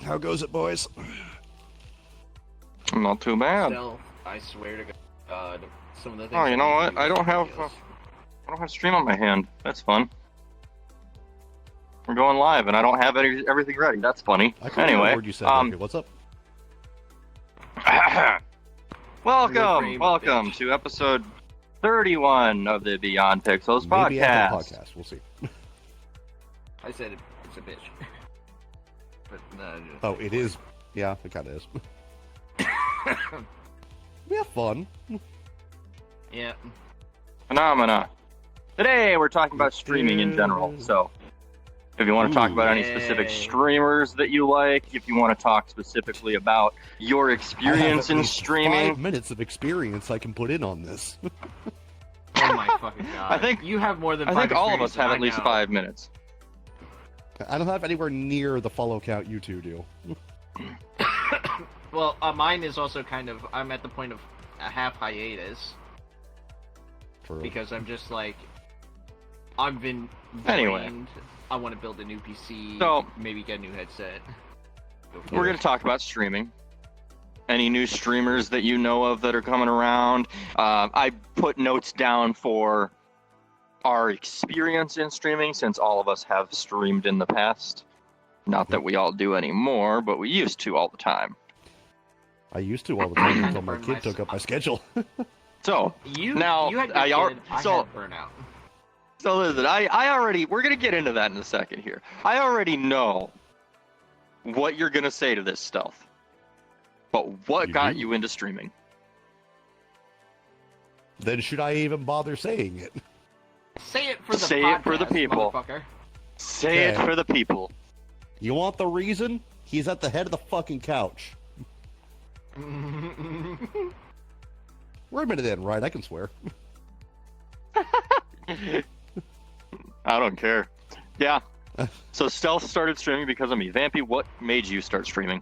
How goes it, boys? Not too bad. Still, I swear to God, some of the things. Oh, you know what? I don't have stream on my hand. That's fun. We're going live, and I don't have everything ready. That's funny. Anyway, you said, okay, what's up? welcome to episode 31 of the Beyond Pixels Maybe podcast. podcast. We'll see. I said it's a bitch. But no. Oh, it is. Yeah, it kind of is. We have fun. Yeah. Phenomena. Today we're talking about streaming in general. So, if you want to talk about any specific streamers that you like, if you want to talk specifically about your experience in streaming, 5 minutes of experience I can put in on this. Oh my fucking God. I think you have more than. I think all of us have at least 5 minutes. I don't have anywhere near the follow count you two do. Well, mine is also kind of. I'm at the point of a half hiatus True. because I'm just like, I've been. Anyway. drained. I want to build a new PC. So- maybe get a new headset. We're going to talk about streaming. Any new streamers that you know of that are coming around. I put notes down for our experience in streaming, since all of us have streamed in the past. Not that we all do anymore, but we used to all the time. I used to all the time until my kid took up my schedule. So, You Now, you had I your al- kid, I so- had burnout. so listen, I already, we're going to get into that in a second here. I already know what you're going to say to this stuff. But what You got do? you into streaming? Then should I even bother saying it? Say it for the Say podcast, it for the people. motherfucker. Say it Okay. for the people. You want the reason? He's at the head of the fucking couch. We're a minute in, right? I can swear. I don't care. Yeah. So Stealth started streaming because of me. Vampy, what made you start streaming?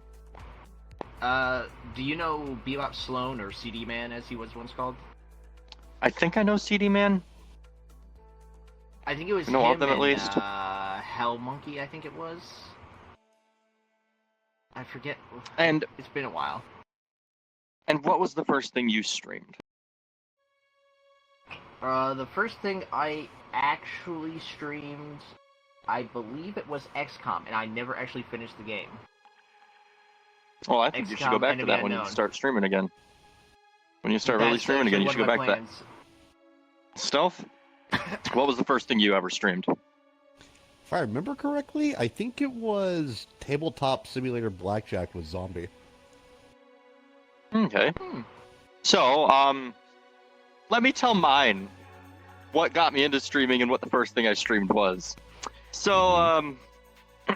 Do you know Bebop Sloan, or CD Man as he was once called? I think I know CD Man. I think it was No, him of them at and, least. Hell Monkey, I think it was. I forget. And It's been a while. what was the first thing you streamed? The first thing I actually streamed, I believe it was XCOM, and I never actually finished the game. Well, I think you should go XCOM back to Enemy that when you Unknown. start streaming again. When you start really That's streaming again, you should actually go one back of to my that. Stealth? What was the first thing you ever streamed? If I remember correctly, I think it was Tabletop Simulator Blackjack with Zombie. Okay. So, let me tell mine. What got me into streaming and what the first thing I streamed was. So,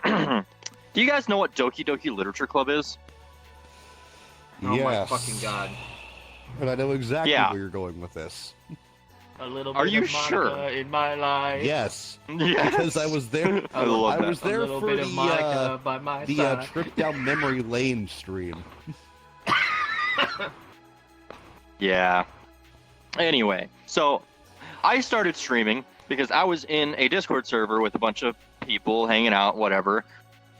do you guys know what Doki Doki Literature Club is? Oh Yes. my fucking God. And I know exactly Yeah. where you're going with this. A little Are bit you of Monica sure? in my life. Yes, Yes. because I was there. I love I that. was there a little for bit of Monica by my the side. trip down memory lane stream. Yeah. Anyway, so I started streaming because I was in a Discord server with a bunch of people hanging out, whatever,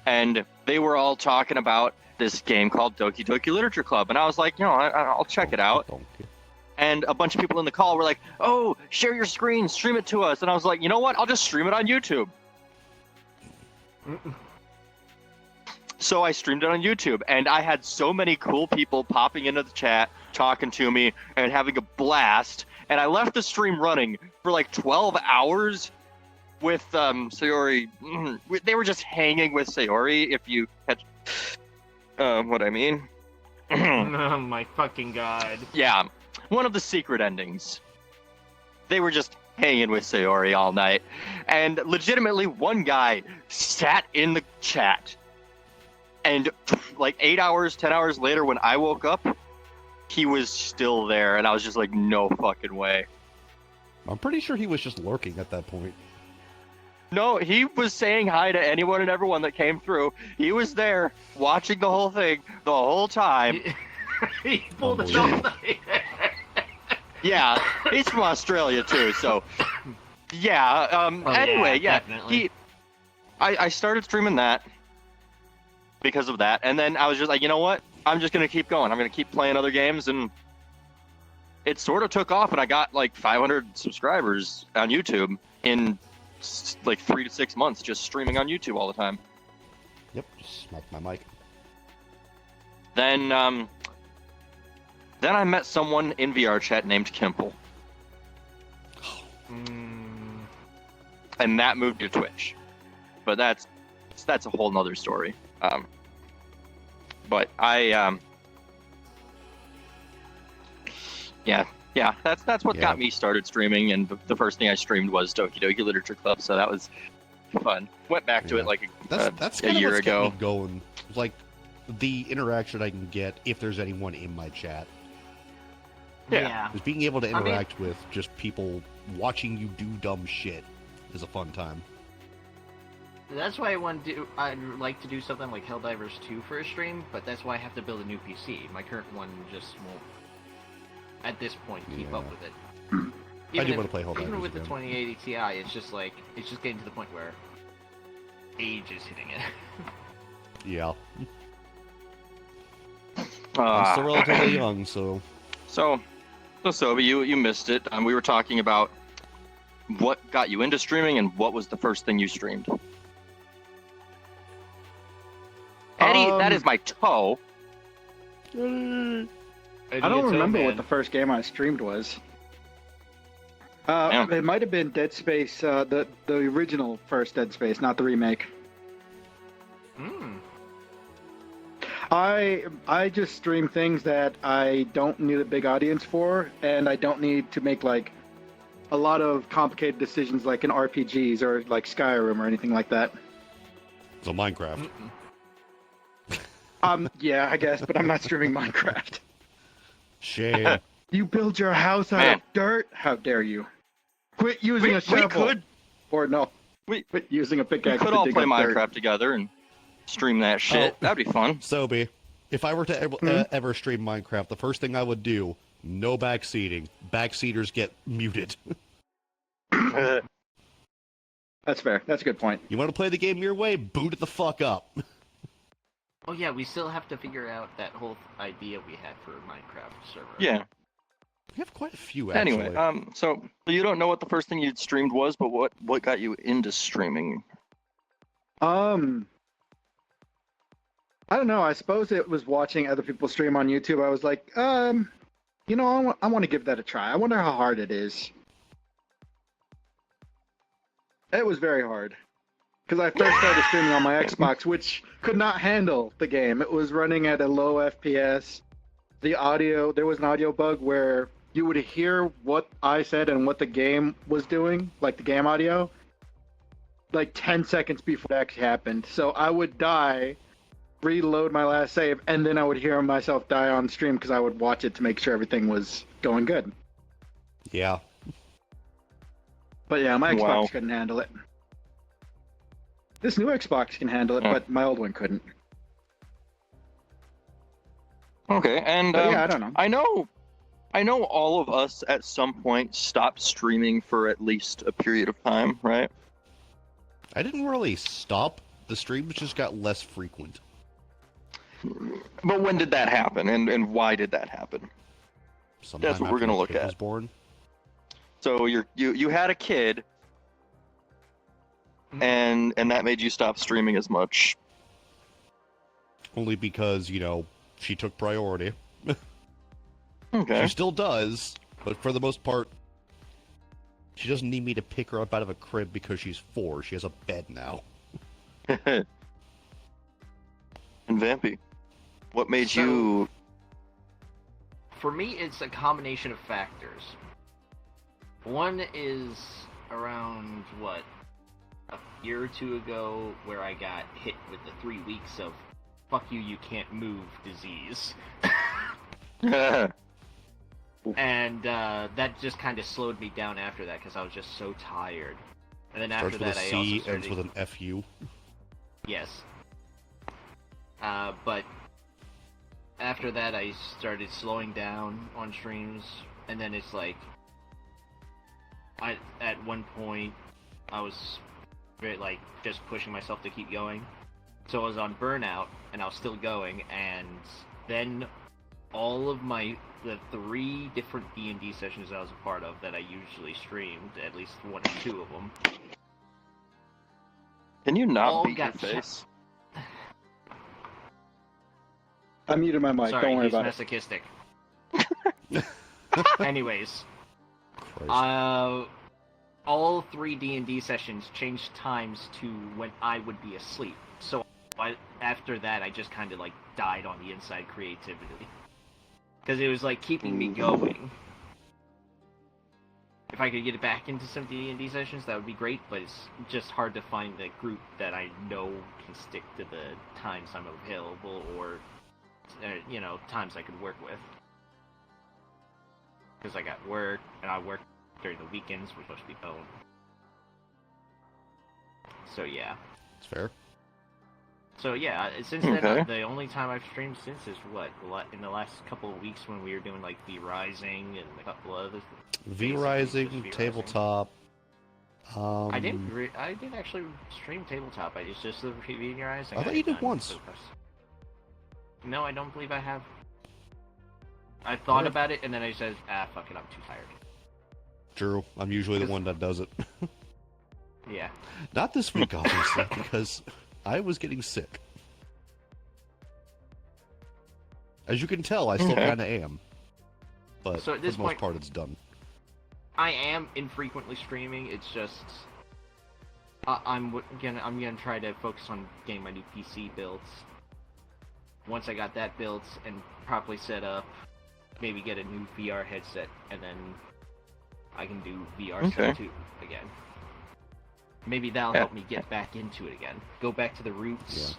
and they were all talking about this game called Doki Doki Literature Club, and I was like, I'll check it out. And a bunch of people in the call were like, "Oh, share your screen, stream it to us," and I was like, you know what? I'll just stream it on YouTube. So I streamed it on YouTube, and I had so many cool people popping into the chat, talking to me, and having a blast. And I left the stream running for like 12 hours with Sayori. They were just hanging with Sayori, if you catch what I mean. Oh my fucking God. Yeah, one of the secret endings. They were just hanging with Sayori all night. And legitimately, one guy sat in the chat. And like 8 hours, 10 hours later, when I woke up, he was still there. And I was just like, no fucking way. I'm pretty sure he was just lurking at that point. No, he was saying hi to anyone and everyone that came through. He was there watching the whole thing the whole time. He pulled it off. Yeah, he's from Australia too, so yeah. Anyway, yeah, definitely. I started streaming that, because of that. And then I was just like, you know what? I'm just gonna keep going. I'm gonna keep playing other games, and it sort of took off. And I got like 500 subscribers on YouTube in like 3 to 6 months, just streaming on YouTube all the time. Yep, just smack my mic. Then I met someone in VR chat named Kimple, and that moved to Twitch. But that's a whole nother story. But I yeah, that's what got me started streaming, and the first thing I streamed was Doki Doki Literature Club, so that was fun. Went back to it like That's a kind of year what's ago. kept me going. Like the interaction I can get if there's anyone in my chat. Yeah. Is being able to I mean- interact with just people watching you do dumb shit is a fun time. That's why I'd like to do something like Helldivers 2 for a stream, but that's why I have to build a new PC. My current one just won't, at this point, keep up with it. I do want to play Helldivers Even with the again. 2080 Ti, it's just getting to the point where age is hitting it. Yeah. I'm Ah. still relatively young, so So Sobi, you missed it. We were talking about what got you into streaming and what was the first thing you streamed. Eddie, that is my toe. I don't remember what the first game I streamed was. Yeah. It might have been Dead Space, the original first Dead Space, not the remake. I just stream things that I don't need a big audience for, and I don't need to make like a lot of complicated decisions like in RPGs or like Skyrim or anything like that. so Minecraft. Yeah, I guess, but I'm not streaming Minecraft. Shame. You build your house out Man. of dirt? How dare you? Quit using a We shovel. could Or no. We- Quit using a we pickaxe. could to all dig play up dirt. Minecraft together and stream that shit. Oh. That'd be fun. Sobe, if I were to ever stream Minecraft, the first thing I would do, no backseating. Backseaters get muted. That's fair. That's a good point. You want to play the game your way? Boot it the fuck up. Oh yeah, we still have to figure out that whole idea we had for Minecraft server. Yeah. We have quite a few, actually. Anyway, so you don't know what the first thing you'd streamed was, but what got you into streaming? I don't know. I suppose it was watching other people stream on YouTube. I was like, you know, I want to give that a try. I wonder how hard it is. It was very hard. Because I first started streaming on my Xbox, which could not handle the game. It was running at a low FPS. The audio, there was an audio bug where you would hear what I said and what the game was doing, like the game audio, like 10 seconds before it actually happened. So I would die, reload my last save, and then I would hear myself die on stream because I would watch it to make sure everything was going good. Yeah. But yeah, my Xbox Wow. couldn't handle it. This new Xbox can handle it, Yeah. but my old one couldn't. Okay, and But yeah, I don't know. I know all of us at some point stopped streaming for at least a period of time, right? I didn't really stop. The streams just got less frequent. But when did that happen, and why did that happen? Sometime That's what we're after gonna my look kid at. was born. So you had a kid, and that made you stop streaming as much. Only because, you know, she took priority. Okay. She still does, but for the most part, she doesn't need me to pick her up out of a crib because she's 4. She has a bed now. And Vampy, what made So- you? For me, it's a combination of factors. One is around, what, a year or two ago, where I got hit with the 3 weeks of fuck you can't move disease. And that just kind of slowed me down after that because I was just so tired. And then after Starts with that, a I C, also ends started... with an FU. Yes. But after that, I started slowing down on streams, and then it's like, at one point, I was very, like, just pushing myself to keep going. So I was on burnout, and I was still going, and then all of the 3 different D&D sessions I was a part of that I usually streamed, at least 1 or 2 of them. Can you not all beat your got face? I muted my mic. Sorry, Don't worry he's about masochistic. Anyways, Christ. all 3 D&D sessions changed times to when I would be asleep. So after that, I just kind of like died on the inside creatively. Because it was like keeping me going. If I could get it back into some D&D sessions, that would be great, but it's just hard to find the group that I know can stick to the times I'm available or, times I could work with. Because I got work, and I work during the weekends, we're supposed to be home. So yeah. It's fair. So yeah, since then, Okay. the only time I've streamed since is in the last couple of weeks when we were doing like V Rising and a couple of other. V Basically, Rising, just V-Rising. tabletop. I didn't actually stream tabletop. I just the V Rising. I thought you did once. No, I don't believe I have. I thought about it and then I said, fuck it, I'm too tired. True. I'm usually the one that does it. Yeah. Not this week, obviously, because I was getting sick. As you can tell, I still Okay. kind of am. But So at for this the most point- part, it's done. I am infrequently streaming. It's just I'm gonna try to focus on getting my new PC built. Once I got that built and properly set up, maybe get a new VR headset, and then I can do VR Okay. stuff too again. Maybe that'll Yeah. help me get back into it again. Go back to the roots.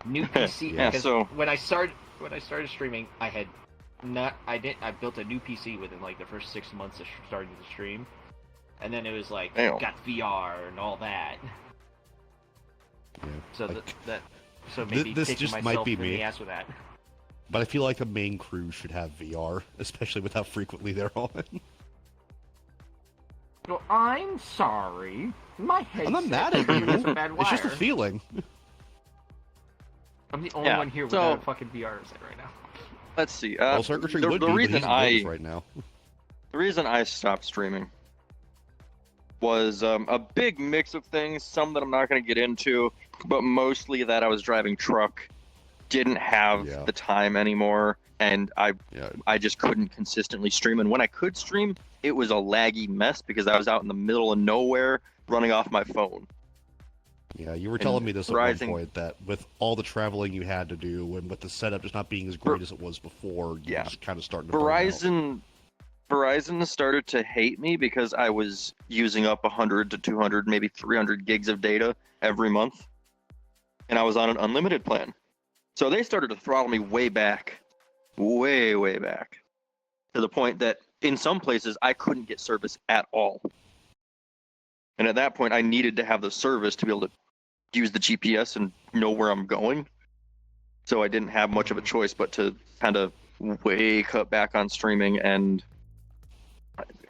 New PC. Yeah, because so- when I started streaming, I built a new PC within like the first 6 months of starting to stream, and then it was like Damn. got VR and all that. Yeah. So like- so maybe this kicking just might myself be in me. the ass with that. But I feel like the main crew should have VR, especially with how frequently they're on. Well, I'm sorry. My head. I'm not mad at you. That's a bad wire. It's just a feeling. I'm the only Yeah, one here so- without a fucking VR set right now. Let's see. Well, Circuitry the would be, but reason he's in I Vegas right now. the reason I stopped streaming was a big mix of things. Some that I'm not going to get into, but mostly that I was driving truck, didn't have Yeah. the time anymore, and Yeah. I just couldn't consistently stream. And when I could stream, it was a laggy mess because I was out in the middle of nowhere running off my phone. Yeah, you were telling me this at Rising- one point, that with all the traveling you had to do and with the setup just not being as great as it was before, you Yeah. were just kind of starting to burn out. Verizon started to hate me because I was using up 100 to 200, maybe 300 gigs of data every month, and I was on an unlimited plan. So they started to throttle me way back, way back, to the point that in some places I couldn't get service at all. And at that point, I needed to have the service to be able to use the GPS and know where I'm going. So I didn't have much of a choice but to kind of way cut back on streaming, and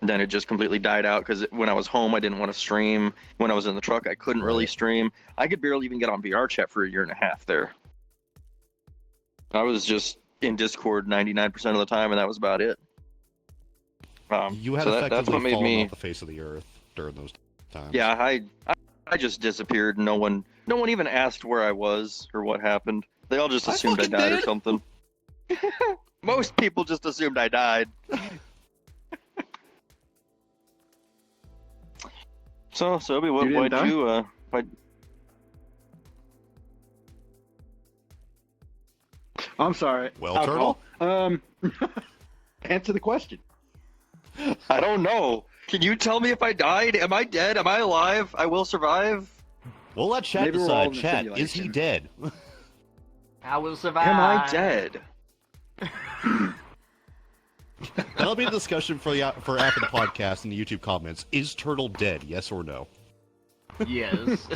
then it just completely died out because when I was home, I didn't want to stream. When I was in the truck, I couldn't really Right. stream. I could barely even get on VR chat for a year and a half there. I was just in Discord 99% of the time, and that was about it. You had so effectively that's what made fallen me. off the face of the earth during those times. Yeah, I just disappeared. No one even asked where I was or what happened. They all just I assumed I fucking died or did. something. Most people just assumed I died. So Sobi, You didn't die? I'm sorry. Well, Alcohol. Answer the question. I don't know. Can you tell me if I died? Am I dead? Am I alive? I will survive. We'll let chat Maybe we're all decide. in the Chat, is he simulation. dead? I will survive. Am I dead? That'll be the discussion for after the podcast in the YouTube comments. Is Turtle dead? Yes or no? Yes.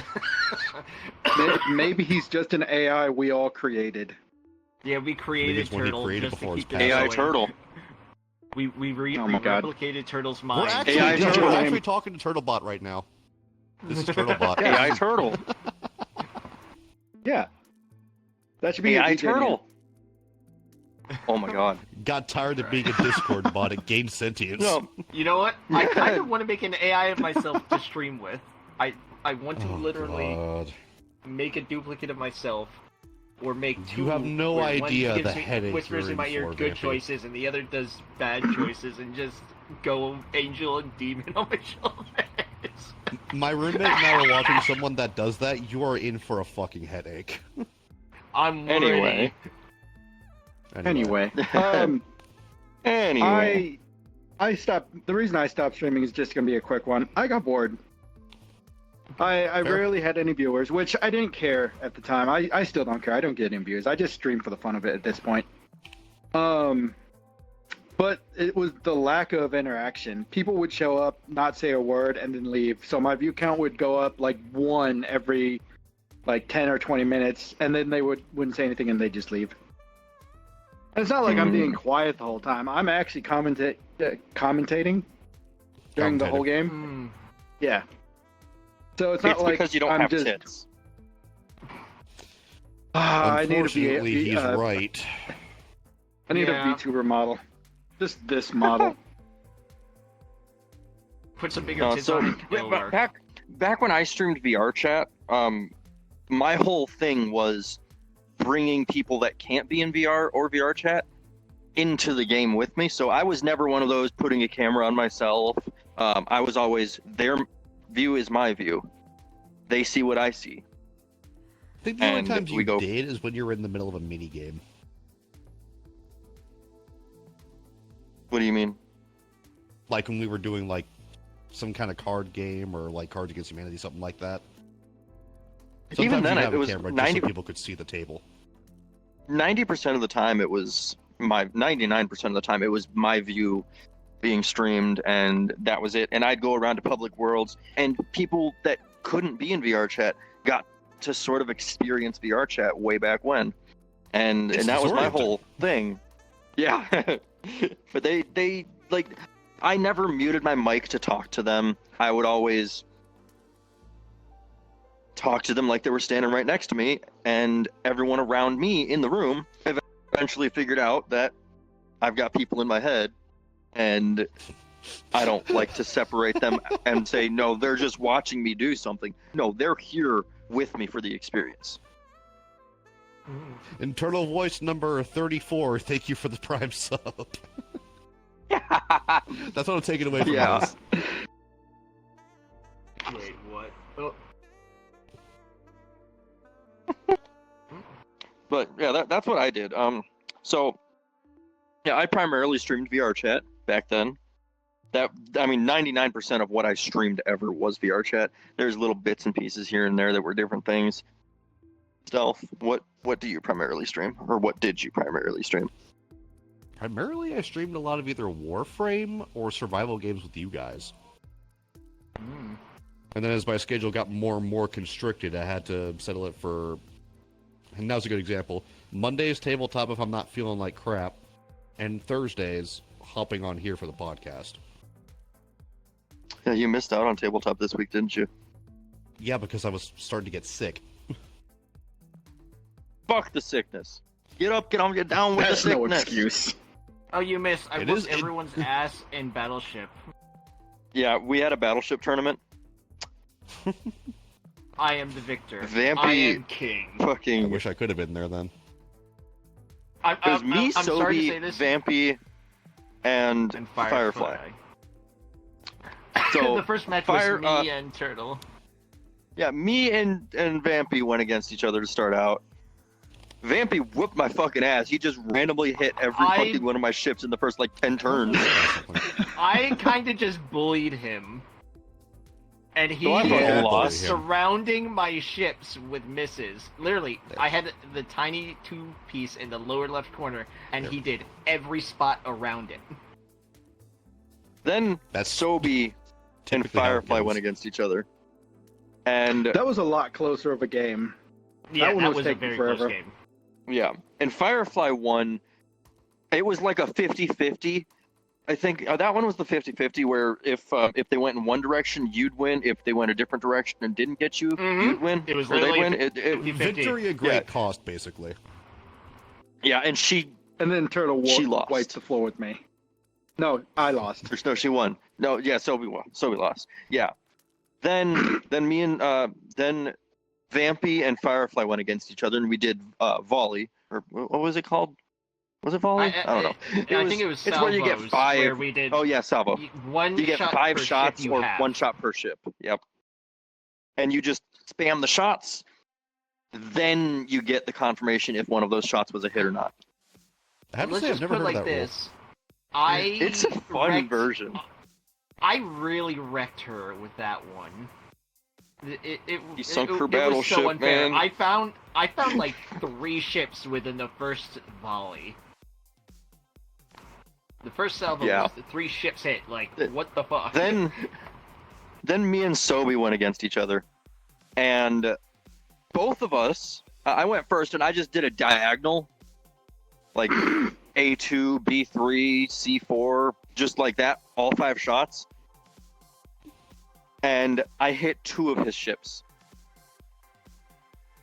Maybe he's just an AI we all created. Yeah, we created it's one he Turtle created just to before his keep it passing. AI going. turtle. We Oh my God. replicated Turtle's We're mind. actually, AI we're Turtle. actually talking to Turtlebot right now. This is Turtlebot. AI turtle. Yeah. That should be your AI DJ turtle. Oh my god. Got tired of being a Discord bot and gained sentience. No. You know what? I kind of want to make an AI of myself to stream with. I want to Oh, literally God. make a duplicate of myself, or make two. You have no where one idea gives the me headache whispers you're in my in ear for, good Vampy. choices, and the other does bad choices, and just go angel and demon on my shoulders. My roommate and I are watching someone that does that. You are in for a fucking headache. I'm Anyway. ready. Anyway, Anyway. I stopped. The reason I stopped streaming is just gonna be a quick one. I got bored. I Fair. rarely had any viewers, which I didn't care at the time. I still don't care. I don't get any views. I just stream for the fun of it at this point. But it was the lack of interaction. People would show up, not say a word, and then leave. So my view count would go up like one every like 10 or 20 minutes, and then they wouldn't say anything and they'd just leave. And it's not like I'm being quiet the whole time. I'm actually commentating during the whole game. Hmm. Yeah. So it's not It's like because you don't I'm have just. tits. I need to be. Unfortunately, he's right. I need Yeah. a VTuber model. Just this model. Put some bigger No, tits so on it. It'll yeah, work. back when I streamed VR chat, my whole thing was bringing people that can't be in VR or VR chat into the game with me. So I was never one of those putting a camera on myself. I was always their view is my view. They see what I see. I think the only And times we you go- did is when you were in the middle of a mini game. What do you mean? Like when we were doing like some kind of card game or like Cards Against Humanity, something like that. Even Sometimes then, you'd have it a was camera just 90 so people could see the table. 90% of the time it was my 99% of the time it was my view being streamed, and that was it. And I'd go around to public worlds, and people that couldn't be in VR chat got to sort of experience VR chat way back when, and It's that was my disorienting. whole thing. Yeah. But they like, I never muted my mic to talk to them. I would always talk to them like they were standing right next to me, and everyone around me in the room eventually figured out that I've got people in my head, and I don't like to separate them and say, no, they're just watching me do something. No, they're here with me for the experience. Hmm. Internal voice number 34, thank you for the prime sub. That's what I'm taking away from Yeah. this. Wait, what? Oh, But yeah, that's what I did. So yeah, I primarily streamed VR chat back then. 99% of what I streamed ever was VR chat. There's little bits and pieces here and there that were different things. Stealth, what do you primarily stream, or what did you primarily stream? Primarily, I streamed a lot of either Warframe or survival games with you guys. hmm. And then as my schedule got more and more constricted, I had to settle it for... And now's a good example. Mondays, tabletop if I'm not feeling like crap. And Thursdays, hopping on here for the podcast. Yeah, you missed out on tabletop this week, didn't you? Yeah, because I was starting to get sick. Fuck the sickness. Get up, get on, get down with That's the no sickness. excuse. Oh, you missed. I It whooped is- it- everyone's ass in Battleship. Yeah, we had a battleship tournament. I am the victor. Vampy- I am king. I Fucking. wish I could have been there then. I, It was me, I'm sorry to say Sobi, this. Vampy, and and Firefly. So the first match Fire- was me and Turtle. yeah, me and Vampy went against each other to start out. Vampy whooped my fucking ass. He just randomly hit every I- fucking one of my ships in the first like 10 turns. I kind of just bullied him. And he So I fucking was lost. surrounding my ships with misses. Literally, I had the tiny two-piece in the lower left corner, and he did every spot around it. Then That's Sobi and typically how it Firefly goes. went against each other. And That was a lot closer of a game. Yeah, one that was was a taking very forever. close game. yeah, and Firefly won. It was like a 50-50, I think that one was the 50-50 where if they went in one direction, you'd win. If they went a different direction and didn't get you, Mhm. you'd win. It was or they'd literally win. 50-50. Victory at great Yeah. cost, basically. Yeah, and she And then Turtle She lost. wipes the floor with me. No, I lost. no, she won. No, yeah, Sobe won. Sobe lost. Yeah. Then me and then Vampy and Firefly went against each other, and we did volley, or what was it called? Was it volley? I don't know. I think it was It's where you get salvos, 5. where we did Oh yeah, salvo. one You get shot 5 per shots ship you or have. 1 shot per ship. Yep. And you just spam the shots. Then you get the confirmation if one of those shots was a hit or not. I have to Let's say, I've just never put it heard like of that rule. this. I It's a fun wrecked- version. I really wrecked her with that one. You sunk her it was so battleship, unfair. man. I found like 3 ships within the first volley. The first salvo Yeah. was 3 ships hit. Like, what the fuck? Then me and Sobe went against each other, and both of us. I went first, and I just did a diagonal, like A2, B3, C4, just like that, all 5 shots. And I hit 2 of his ships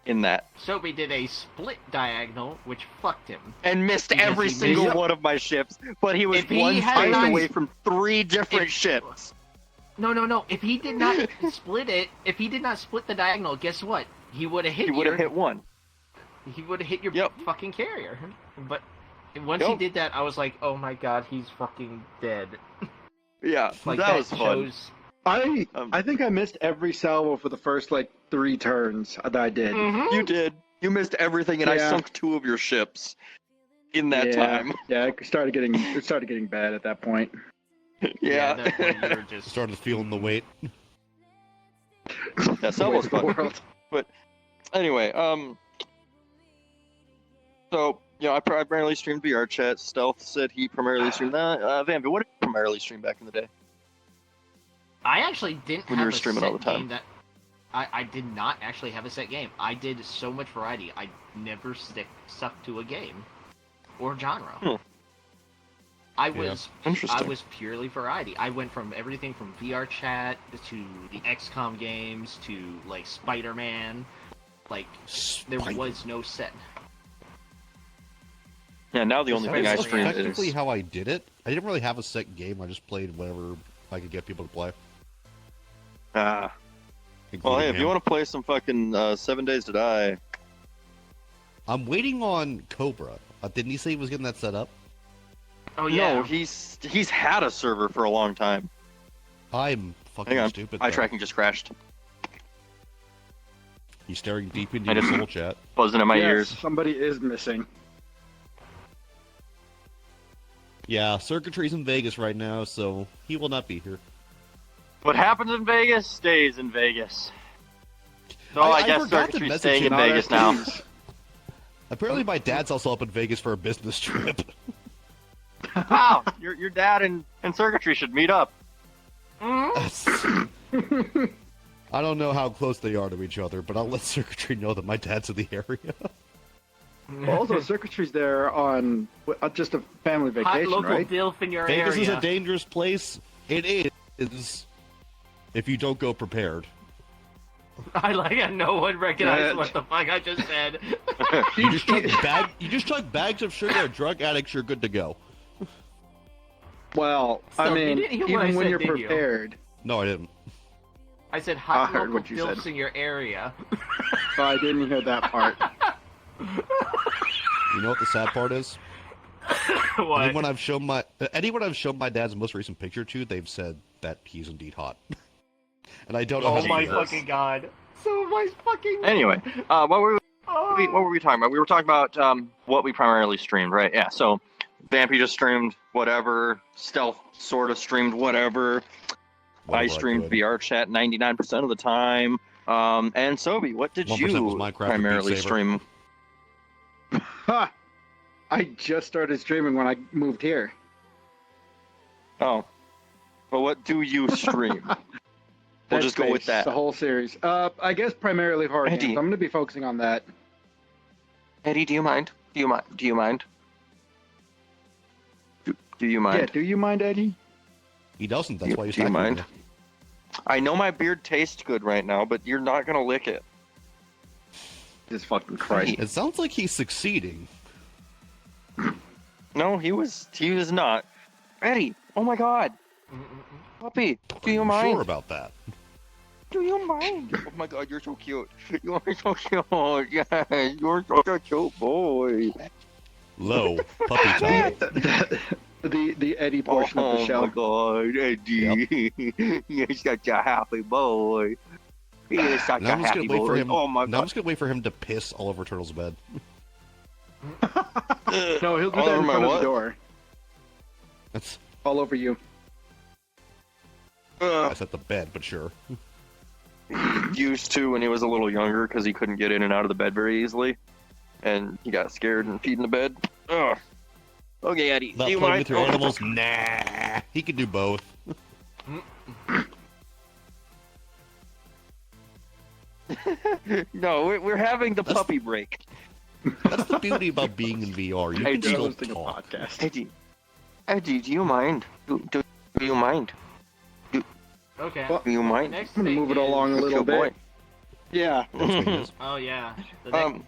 in that, Sobe did a split diagonal, which fucked him. and missed Because every he single missed- one of my ships. But he was If he one had space not- away from 3 different If- ships. No. If he did not split it, if he did not split the diagonal, guess what? He would have hit He would have hit 1. He would have hit your Yep. fucking carrier. But once he Yep. did that, I was like, oh my god, he's fucking dead. Yeah, Like that was fun. shows. I think I missed every salvo for the first like 3 turns that I did. Mhm. You did. You missed everything, and I Yeah. sunk 2 of your ships in that yeah. time. Yeah, it started getting bad at that point. Yeah. At that point, you were just. Started feeling the weight. That's almost Wait, fun. world. Anyway, so, I primarily streamed VR chat. Stealth said he primarily streamed that. Vampy, what did you primarily stream back in the day? I actually didn't When you have were a streaming set all the time. game that. I did not actually have a set game. I did so much variety. I never stuck to a game or genre. Hmm. I Yeah. was Interesting. purely variety. I went from everything from VR chat to the XCOM games to like Spider-Man. Like there Spider- was no set. Yeah, now the only That thing I was stream effectively is... how I did it. I didn't really have a set game. I just played whatever I could get people to play. Well, including hey, if him. you want to play some fucking 7 Days to Die... I'm waiting on Cobra. Didn't he say he was getting that set up? Oh yeah. No, he's had a server for a long time. I'm fucking Hang on, stupid. eye though. tracking just crashed. He's staring deep into I your just- soul chat. Buzzing in my Yes, ears. somebody is missing. Yeah, circuitry's in Vegas right now, so he will not be here. What happens in Vegas stays in Vegas. So I I guess forgot to circuitry's message staying in him. Not Vegas now. STDs. Apparently, my dad's also up in Vegas for a business trip. Wow, your dad and circuitry should meet up. Mhm. I don't know how close they are to each other, but I'll let circuitry know that my dad's in the area. Also, circuitry's there on just a family Hot vacation, local right? dilf in your Vegas area. is a dangerous place. It is if you don't go prepared. I like it. No one recognized Yeah. what the fuck I just said. You just chuck bags of sugar at drug addicts, you're good to go. Well, I Still, you mean, didn't hear what I even when said, you're did you? prepared. No, I didn't. I said I hot heard local what you said. dilfs in your area. So I didn't hear that part. You know what the sad part is? What? Anyone I've shown my dad's most recent picture to, they've said that he's indeed hot. And I don't know how Oh to my do this. fucking god. So my fucking. Anyway, what were Oh. we talking about? We were talking about what we primarily streamed, right? Yeah. So, Vampy just streamed whatever. Stealth sort of streamed whatever. I Whatever streamed could. VR chat 99% of the time. And Sobe, what did 1% you was Minecraft and primarily Beat Saber. stream? Ha! I just started streaming when I moved here. Oh, well, what do you stream? We'll Dead just go with Space, that. The whole series. I guess primarily horror Eddie. games. I'm going to be focusing on that. Eddie, do you mind? Do you mind? Do you Yeah, mind? do you mind, Eddie? He doesn't. That's why he's Do you attacking mind? me. I know my beard tastes good right now, but you're not gonna lick it. Jesus fucking Christ. It sounds like he's succeeding. No, he was not. Eddie, oh my God, puppy, do you mind? Sure about that? Do you mind? Oh my God, you're so cute. You are so cute. Yes, you're such a cute boy. Low puppy time. the Eddie portion of the show. Oh my God, Eddie, you're such a happy boy. He is such Now a I'm just happy gonna wait for boy. him. Oh my Now I'm God. just gonna wait for him to piss all over Turtle's bed. No, he'll do All that over in my front of what? the door. That's All over you. that's at the bed, but sure. Used to when he was a little younger because he couldn't get in and out of the bed very easily, and he got scared and peed in the bed. Ugh. Okay, Eddie, Not do you playing mind? with your animals? Nah. He can do both. No, we're having the That's- puppy break. That's the beauty about being in VR. You Hey, can Joe, still hosting a talk. podcast. Eddie, do you mind? Do you mind? Okay. Well, Do you mind? Next I'm gonna thing move it is- along a little Good boy. bit. Yeah. That's what it is. Oh yeah. Um,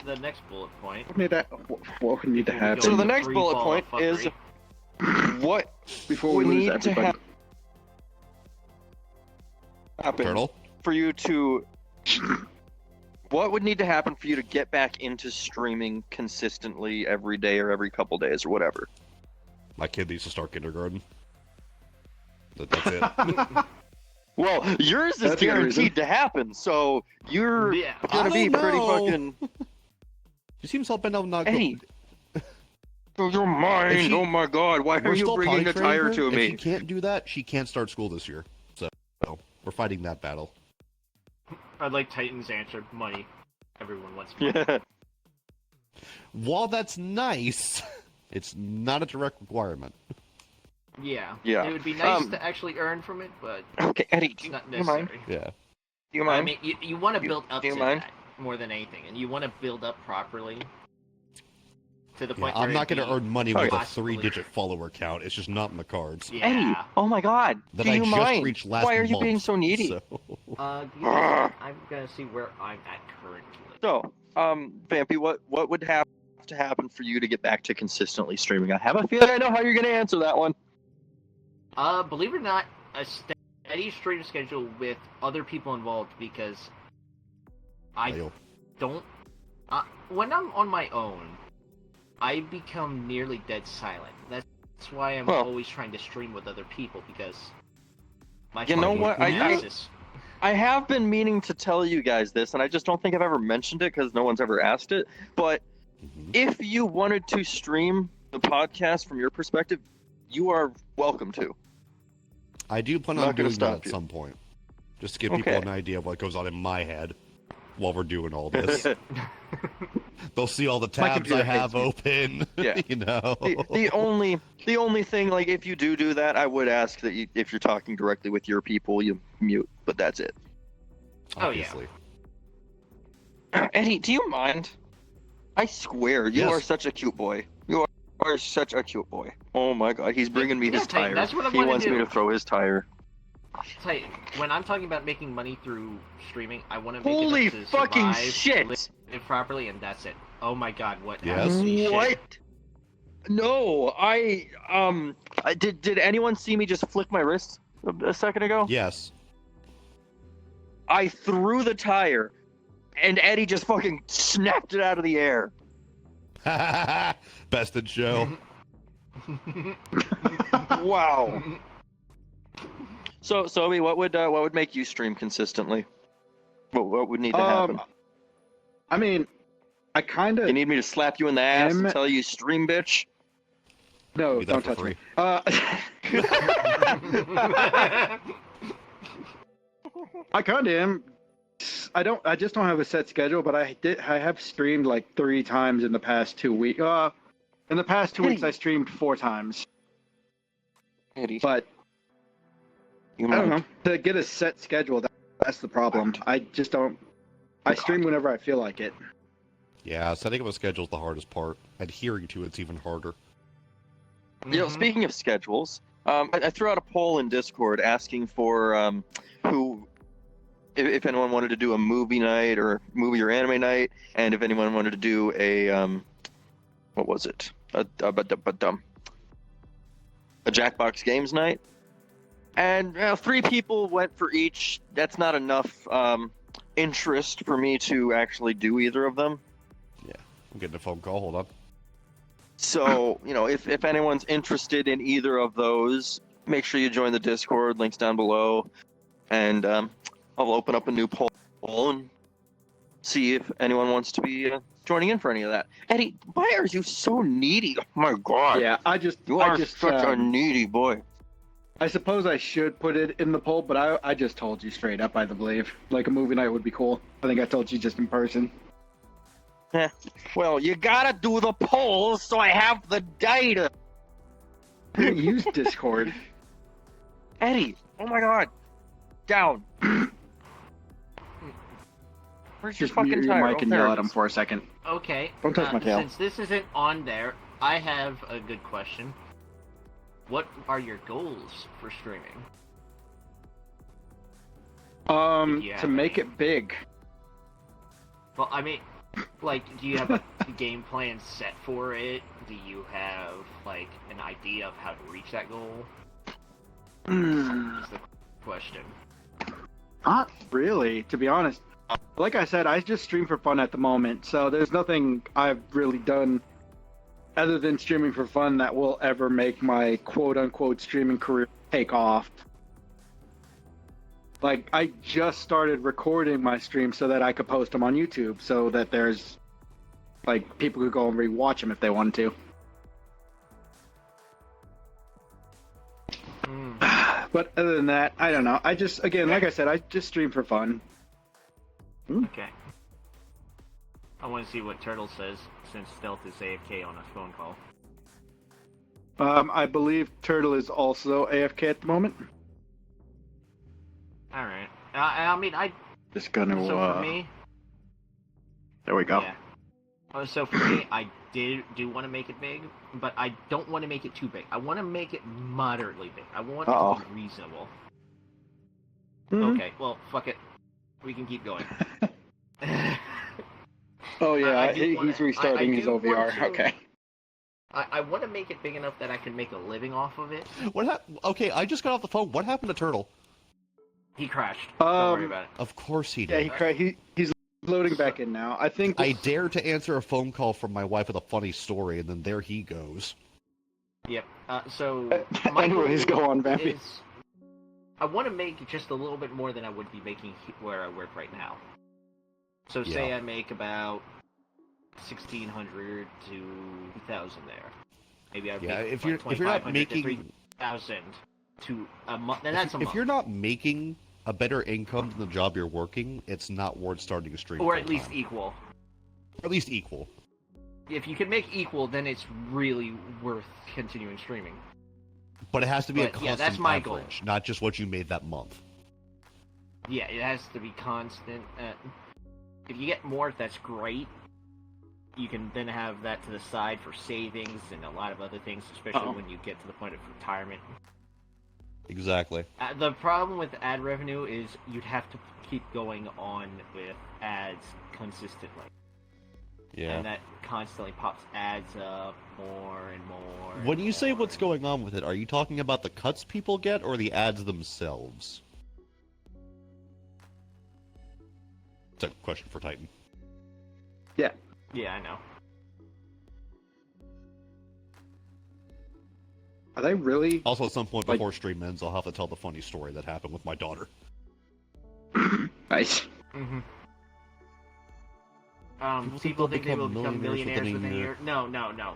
The next bullet point. What would need to Before we happen go So the into next free bullet fall point of is fuckery. what before we would lose need to everybody? happen Turtle. for you to? What would need to happen for you to get back into streaming consistently every day or every couple days or whatever? My kid needs to start kindergarten. That's it. Well, yours is That's a good reason. guaranteed to happen, so you're Yeah. gonna I be don't pretty know. fucking. He seems hell bent on not Eddie, going. you're mine. If she- Oh my God! Why We're are you still bringing potty a training tire her. to If me? she can't do that, she can't start school this year. So we're fighting that battle. I'd like Titan's answer. Money. Everyone wants money. Yeah. While that's nice, it's not a direct requirement. Yeah. Yeah. It would be nice Um, to actually earn from it, but Okay, Eddie, do it's you, not do you mind? necessary. Yeah. Do you I mind? mean, you want to You- build up do to you mind? that more than anything, and you want to build up properly to the Yeah, point. I'm where not going to it'd earn money Oh, with a yeah. 3-digit follower count. It's just not in the cards. be- Eddie, Yeah. oh my God! That do I you just mind? reached last Why are you month, being so needy? So. Yeah, I'm gonna see where I'm at currently. So, Vampy, what would have to happen for you to get back to consistently streaming? I have a feeling I know how you're going to answer that one. Believe it or not, a steady stream schedule with other people involved because I Fail. don't. When I'm on my own, I become nearly dead silent. That's why I'm Well- always trying to stream with other people because my You know fucking what? nemesis- I have been meaning to tell you guys this, and I just don't think I've ever mentioned it because no one's ever asked it. But Mhm. if you wanted to stream the podcast from your perspective, you are welcome to. I do plan Not on gonna doing that stop at you. some point. Just to give people Okay. an idea of what goes on in my head while we're doing all this. They'll see all the My tabs computer I have hates open. Yeah. You know. the only thing, like, if you do that, I would ask that if you're talking directly with your people, you mute. But that's it. Oh, yeah. Obviously. Eddie, do you mind? I swear, you Yes. are such a cute boy. You are such a cute boy. Oh my God, he's bringing me Yeah, his Titan, tire. that's what I He wanna wants me do. to throw his tire. Titan, when I'm talking about making money through streaming, I want to make Holy it up to fucking survive, shit! live properly, and that's it. Oh my God, what? Yes? absolutely shit. What? No, did anyone see me just flick my wrist a second ago? Yes. I threw the tire, and Eddie just fucking snapped it out of the air. Best in show. Wow. So, Sobi, what would make you stream consistently? What would need to happen? I mean, I kind You of need me to slap you in the ass and Em- tell you stream, bitch? no, Do that don't for touch free. me. I kind of am. I just don't have a set schedule, but I have streamed like 3 times in the past 2 weeks. In the past 2 weeks, Hey. I streamed 4 times. Eddie, But you I don't mind? know. To get a set schedule, that's the problem. I just don't. I stream whenever I feel like it. Yeah, setting up a schedule is the hardest part. Adhering to it's even harder. Mhm. speaking of schedules, I threw out a poll in Discord asking for who, if anyone wanted to do a movie night or movie or anime night, and if anyone wanted to do a what was it? A Jackbox Games night. And 3 people went for each. That's not enough interest for me to actually do either of them. I'm getting a phone call. Hold on. So, if anyone's interested in either of those, make sure you join the Discord. Links down below. And I'll open up a new poll and see if anyone wants to be joining in for any of that. Eddie, why are you so needy? Oh my god. Yeah, You are such a needy boy. I suppose I should put it in the poll, but I just told you straight up, I believe. Like a movie night would be cool. I think I told you just in person. Well, you gotta do the polls so I have the data. I didn't use Discord. Eddie, oh my god. Down. Where's your Just fucking mute your tire? mic and There yell it at him is. for a second. Okay. Don't touch my tail. Since this isn't on there, I have a good question. What are your goals for streaming? Yeah, To make it big. Well, I mean, like, do you have a game plan set for it? Do you have, like, an idea of how to reach that goal? Is the question. Not really, to be honest. Like I said, I just stream for fun at the moment, so there's nothing I've really done other than streaming for fun that will ever make my quote-unquote streaming career take off. Like, I just started recording my streams so that I could post them on YouTube, so that there's, like, people could go and rewatch them if they wanted to. But other than that, I don't know. I just, again, like I said, I just stream for fun. Okay. I want to see what Turtle says, since Stealth is AFK on a phone call. I believe Turtle is also AFK at the moment. Alright. I mean, Just gonna, so for me... there we go. Yeah. So for me, I do want to make it big, but I don't want to make it too big. I want to make it moderately big. I want it to be reasonable. Mhm. Okay, well, fuck it. We can keep going. Oh yeah, I do wanna- he's restarting I his do want OVR. to- Okay. I want to make it big enough that I can make a living off of it. Okay, I just got off the phone. What happened to Turtle? He crashed. Don't worry about it. Of course he Yeah, did. he's loading back in now. I think I dare to answer a phone call from my wife with a funny story, and then there he goes. Yep. So my Anyways, goal go on, Vampy. is I want to make just a little bit more than I would be making where I work right now. So say Yeah. I make about 1,600 to 2,000 there. Maybe I Yeah, make if like you're not 2,500 to making 3,000 to a month. And that's a if month. you're not making a better income than the job you're working, it's not worth starting a stream. Or at least full-time. equal. Or at least equal. If you can make equal, then it's really worth continuing streaming. But it has to be a But, constant yeah, that's my goal. average, not just what you made that month. Yeah, it has to be constant. If you get more, that's great. You can then have that to the side for savings and a lot of other things, especially when you get to the point of retirement. Exactly. The problem with ad revenue is you'd have to keep going on with ads consistently. Yeah. And that constantly pops ads up more and more. When and you say more. what's going on with it, are you talking about the cuts people get or the ads themselves? It's a question for Titan. Yeah, I know. Are they really? Also, at some point Like- before stream ends, I'll have to tell the funny story that happened with my daughter. Nice. Mm-hmm. People People think think they'll they will become become millionaires millionaires within a within a year. No.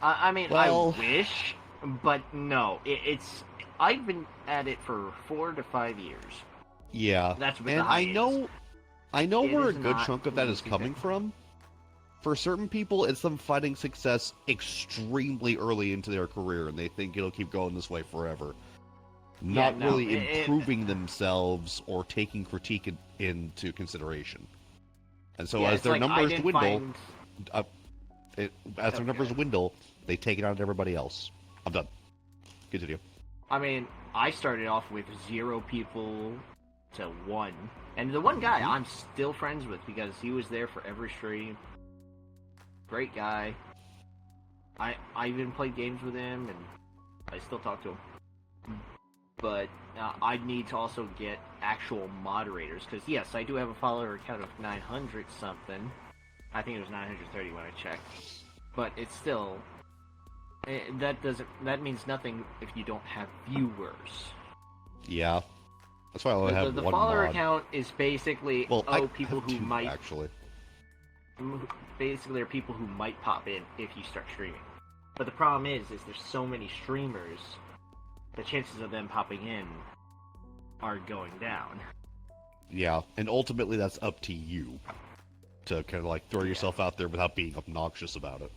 I mean, Well- I wish, but no. It's I've been at it for 4 to 5 years. Yeah. That's been And the I highest. know It where a is good not chunk of that is easy coming to- from. For certain people, it's them finding success extremely early into their career, and they think it'll keep going this way forever. Yeah, Not no, really it- improving themselves or taking critique into consideration. And so Yeah, as it's their like, I numbers didn't dwindle, find- As their numbers Okay. dwindle, they take it out of everybody else. I'm done. Continue. I mean, I started off with 0 people to 1. And the one guy I'm still friends with because he was there for every stream. Great guy. I even played games with him, and I still talk to him. But I need to also get actual moderators, because yes, I do have a follower count of 900 something. I think it was 930 when I checked. But it's still... That means nothing if you don't have viewers. Yeah. That's why I only have The one follower mod. count is basically people have who two, might actually. basically are people who might pop in if you start streaming. But the problem is there's so many streamers, the chances of them popping in are going down. Yeah, and ultimately that's up to you to kind of like throw yourself out there without being obnoxious about it.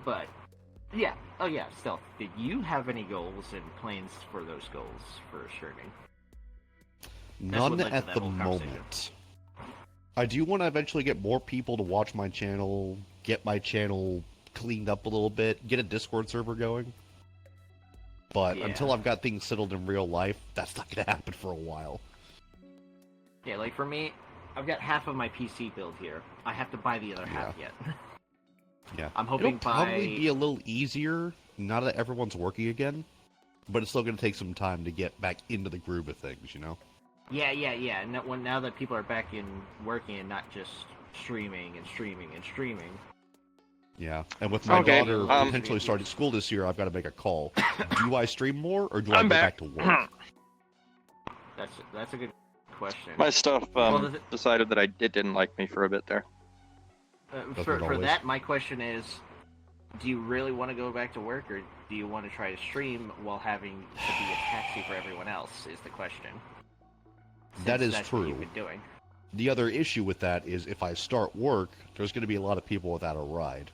But yeah, Stealth, did you have any goals and plans for those goals for streaming? None what led to at that the whole conversation. moment. I do want to eventually get more people to watch my channel, get my channel cleaned up a little bit, get a Discord server going. But Yeah. until I've got things settled in real life, that's not going to happen for a while. Yeah, like for me, I've got half of my PC build here. I have to buy the other half yet. Yeah. I'm hoping It'll probably be a little easier now that everyone's working again, but it's still going to take some time to get back into the groove of things, you know? Yeah. And now that people are back in working and not just streaming and streaming and streaming. Yeah. And with my Okay, daughter potentially starting school this year, I've got to make a call. Do I stream more, or do I I'm go back. back to work? That's a good question. My stuff Well, decided that it didn't like me for a bit there. Doesn't for it always? that, my question is, do you really want to go back to work, or do you want to try to stream while having to be a taxi for everyone else, is the question. That Since is that's what true. you've been doing. The other issue with that is if I start work, there's going to be a lot of people without a ride.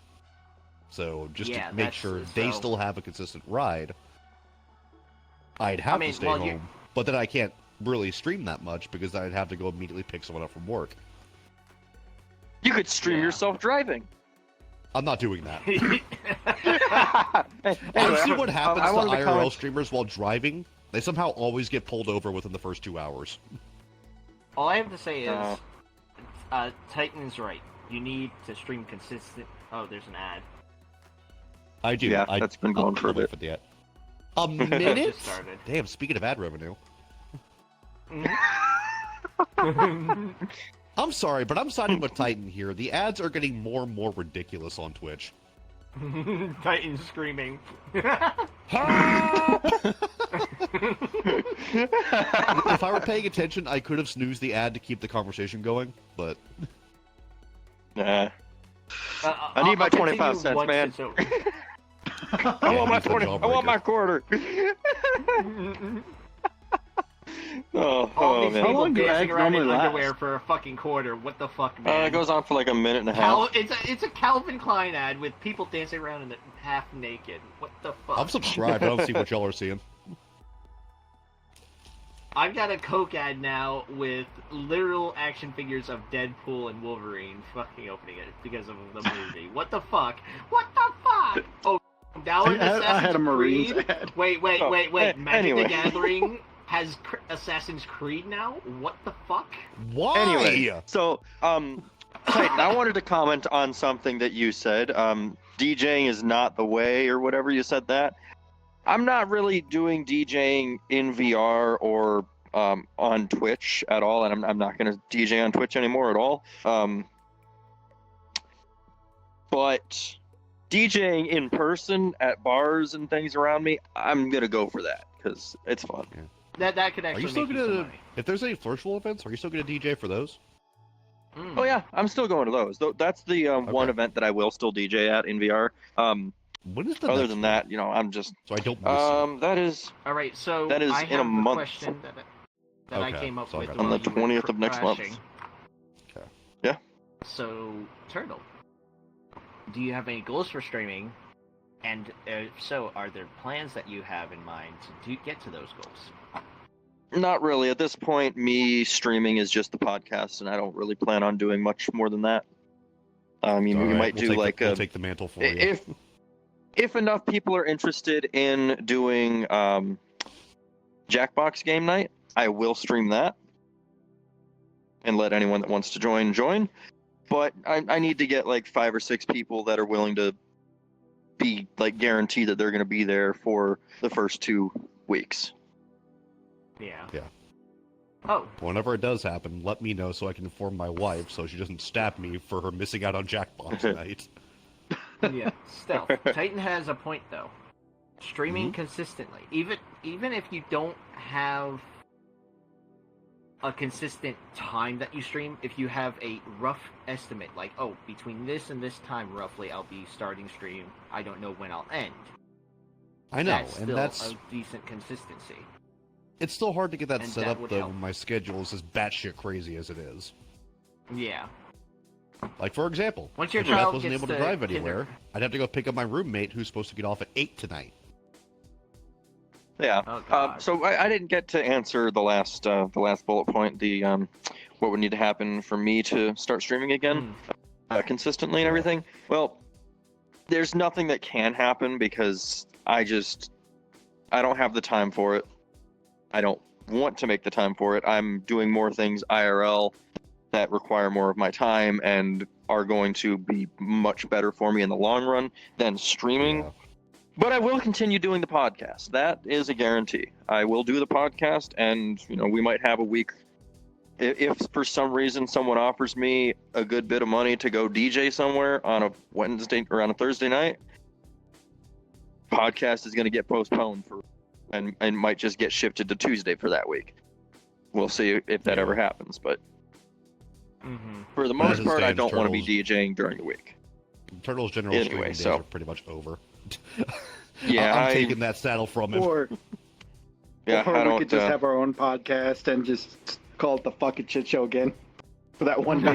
So just Yeah, to make that's- sure they so- still have a consistent ride, I'd have mean, to stay well, home. you- But then I can't really stream that much because I'd have to go immediately pick someone up from work. You could stream Yeah. yourself driving. I'm not doing that. Anyway, I see what happens I to wanted to IRL comment- streamers while driving. They somehow always get pulled over within the first 2 hours. All I have to say is, Oh. Titan's right. You need to stream consistent. Oh, there's an ad. I do. Yeah, I, that's been I'll going for a wait bit. for the ad. A It minute? just started. Damn, speaking of ad revenue. I'm sorry, but I'm siding with Titan here. The ads are getting more and more ridiculous on Twitch. Titan screaming. If I were paying attention, I could have snoozed the ad to keep the conversation going, but Nah. I need my 25 cents, man. I Yeah, want my he's the 20. I want my jawbreaker. quarter. All oh these man. How people long do dancing ads around in normally last? underwear for a fucking quarter. What the fuck, man? It goes on for like a minute and a half. It's a Calvin Klein ad with people dancing around in the half naked. What the fuck? I'm subscribed. I don't see what y'all are seeing. I've got a Coke ad now with literal action figures of Deadpool and Wolverine fucking opening it because of the movie. What the fuck? What the fuck? Oh, now in I had a Marines Creed? ad. Wait. Oh, Magic anyway. the Gathering has Assassin's Creed now? What the fuck? Why? Anyway, so Titan, I wanted to comment on something that you said. DJing is not the way, or whatever you said that. I'm not really doing DJing in VR or on Twitch at all, and I'm not going to DJ on Twitch anymore at all. But DJing in person at bars and things around me, I'm going to go for that because it's fun. That could Are actually you still make you some gonna? money. If there's any virtual events, are you still gonna DJ for those? Mm. Oh yeah, I'm still going to those. That's the one event that I will still DJ at in VR. When is the Other next than one? that, I'm just So I don't miss it. that is All right, so That is I in a have month. question that I Okay, came up so I with got on while the you were 20th of next month. crashing. Okay. Yeah. So, Turtle, do you have any goals for streaming? And if so, are there plans that you have in mind to get to those goals? Not really. At this point, me streaming is just the podcast, and I don't really plan on doing much more than that. I mean, All we right, might do like we'll a take the mantle for you. if enough people are interested in doing Jackbox game night, I will stream that and let anyone that wants to join. But I need to get like 5 or 6 people that are willing to be like guaranteed that they're going to be there for the first 2 weeks. Yeah. Yeah. Oh, Whenever it does happen, let me know so I can inform my wife so she doesn't stab me for her missing out on Jackbox tonight. yeah. Stealth. Titan has a point though. Streaming consistently, even if you don't have a consistent time that you stream, if you have a rough estimate, like, oh, between this and this time roughly, I'll be starting stream. I don't know when I'll end. I know, That's and still that's a decent consistency. it's still hard to get that And set that up would though help. when my schedule is as batshit crazy as it is. Yeah. Like for example, Once your if Beth child wasn't gets able to to drive kinder- anywhere, I'd have to go pick up my roommate who's supposed to get off at 8 tonight. Yeah. Oh, God. So I didn't get to answer the last bullet point. The what would need to happen for me to start streaming again consistently and Yeah. everything. Well, there's nothing that can happen because I don't have the time for it. I don't want to make the time for it. I'm doing more things IRL that require more of my time and are going to be much better for me in the long run than streaming. Yeah. But I will continue doing the podcast. That is a guarantee. I will do the podcast, and we might have a week. If for some reason someone offers me a good bit of money to go DJ somewhere on a Wednesday or on a Thursday night, podcast is going to get postponed and might just get shifted to Tuesday for that week. We'll see if that ever happens. But for the But as most it part, I stands, don't want to be Turtles- DJing during the week. Turtles' general Anyway, streaming days so- are pretty much over. Yeah, I'm taking that saddle from him. Or, Yeah, or I we don't. could just have our own podcast and just call it the fucking shit show again. For that one day.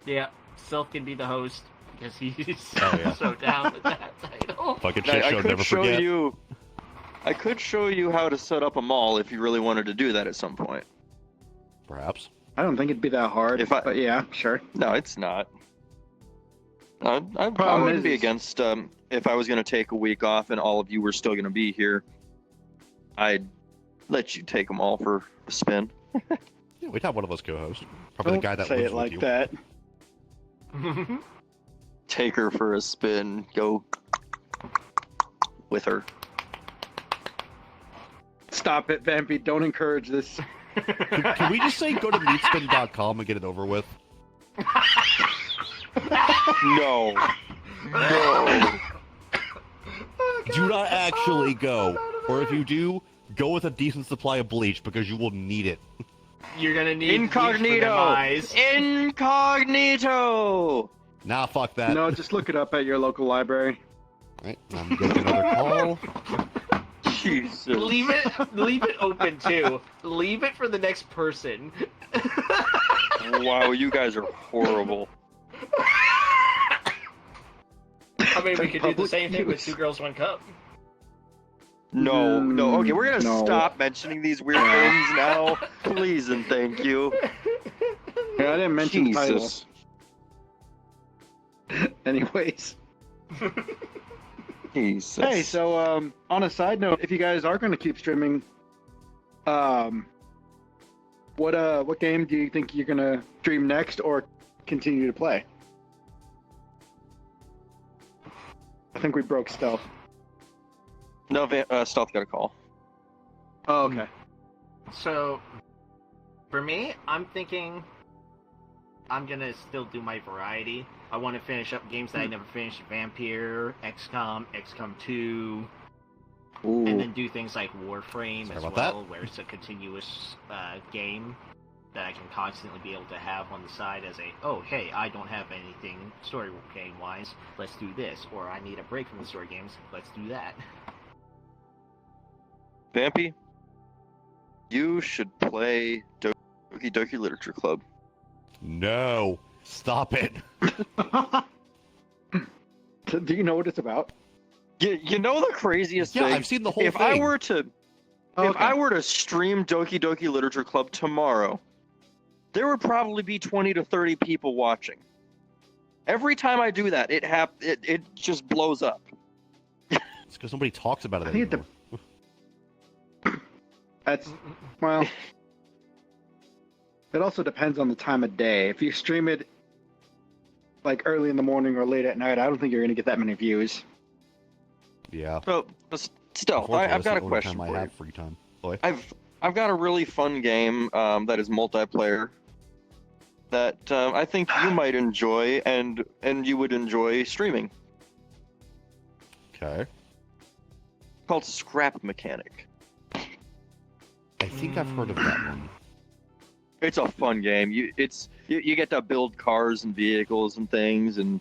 Yeah, Stealth can be the host because he's Oh, yeah. so down with that title. Fucking shit I show, could never show forget. you. I could show you how to set up a mall if you really wanted to do that at some point. Perhaps. I don't think it'd be that hard. But yeah, sure. No, it's not. I Problem wouldn't be is- against if I was going to take a week off and all of you were still going to be here. I'd let you take them all for a spin. Yeah, we'd have one of us co-host. Probably the guy that say lives it with like you. that. Take her for a spin. Go with her. Stop it, Vampy. Don't encourage this. Can we just say go to meatspin.com and get it over with? No. No. Do not actually go. Or if you do, go with a decent supply of bleach because you will need it. You're gonna need bleach for them Incognito. eyes. Incognito. Nah, fuck that. No, just look it up at your local library. Right, I'm getting another call. Jesus. Leave it open too. Leave it for the next person. Wow, you guys are horrible. I mean, we could do the Public same thing with use. 2 Girls 1 Cup. No, no. Okay, we're gonna No. stop mentioning these weird things now, please and thank you. Yeah, I didn't mention Jesus. the title. Anyways. Jesus. Hey, so on a side note, if you guys are going to keep streaming, what game do you think you're going to stream next or continue to play? I think we broke Stealth. No, Stealth got a call. Oh, okay. So, for me, I'm thinking I'm gonna still do my variety. I want to finish up games that I never finished: Vampire, XCOM, XCOM 2, Ooh. and then do things like Warframe Sorry as about well, where it's a continuous game that I can constantly be able to have on the side as a, oh, hey, I don't have anything story game wise, let's do this, or I need a break from the story games, let's do that. Vampy, you should play Doki Doki Literature Club. No. Stop it. Do you know what it's about? You know the craziest Yeah, thing? I've seen the whole if thing. I were to Oh, If okay. I were to stream Doki Doki Literature Club tomorrow, there would probably be 20 to 30 people watching. Every time I do that, it just blows up. It's because nobody talks about it I think it anymore. That's well. It also depends on the time of day. If you stream it like early in the morning or late at night, I don't think you're gonna get that many views. Yeah. So, still, Unfortunately, I've that's got the a only question time for I you. have free time. Boy. I've got a really fun game that is multiplayer that I think you might enjoy and you would enjoy streaming. Okay. Called Scrap Mechanic. I think I've heard of that one. It's a fun game. You get to build cars and vehicles and things and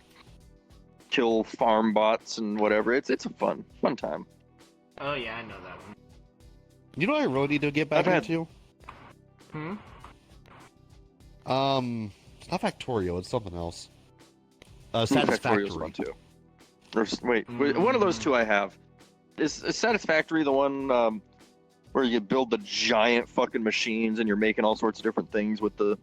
kill farm bots and whatever. It's a fun time. Oh yeah, I know that one. You know what I really need to get back I've had- into? Hmm? It's not Factorio, it's something else. Factorio's Satisfactory. fun too. Wait, one of those two I have. Is Satisfactory the one where you build the giant fucking machines and you're making all sorts of different things with the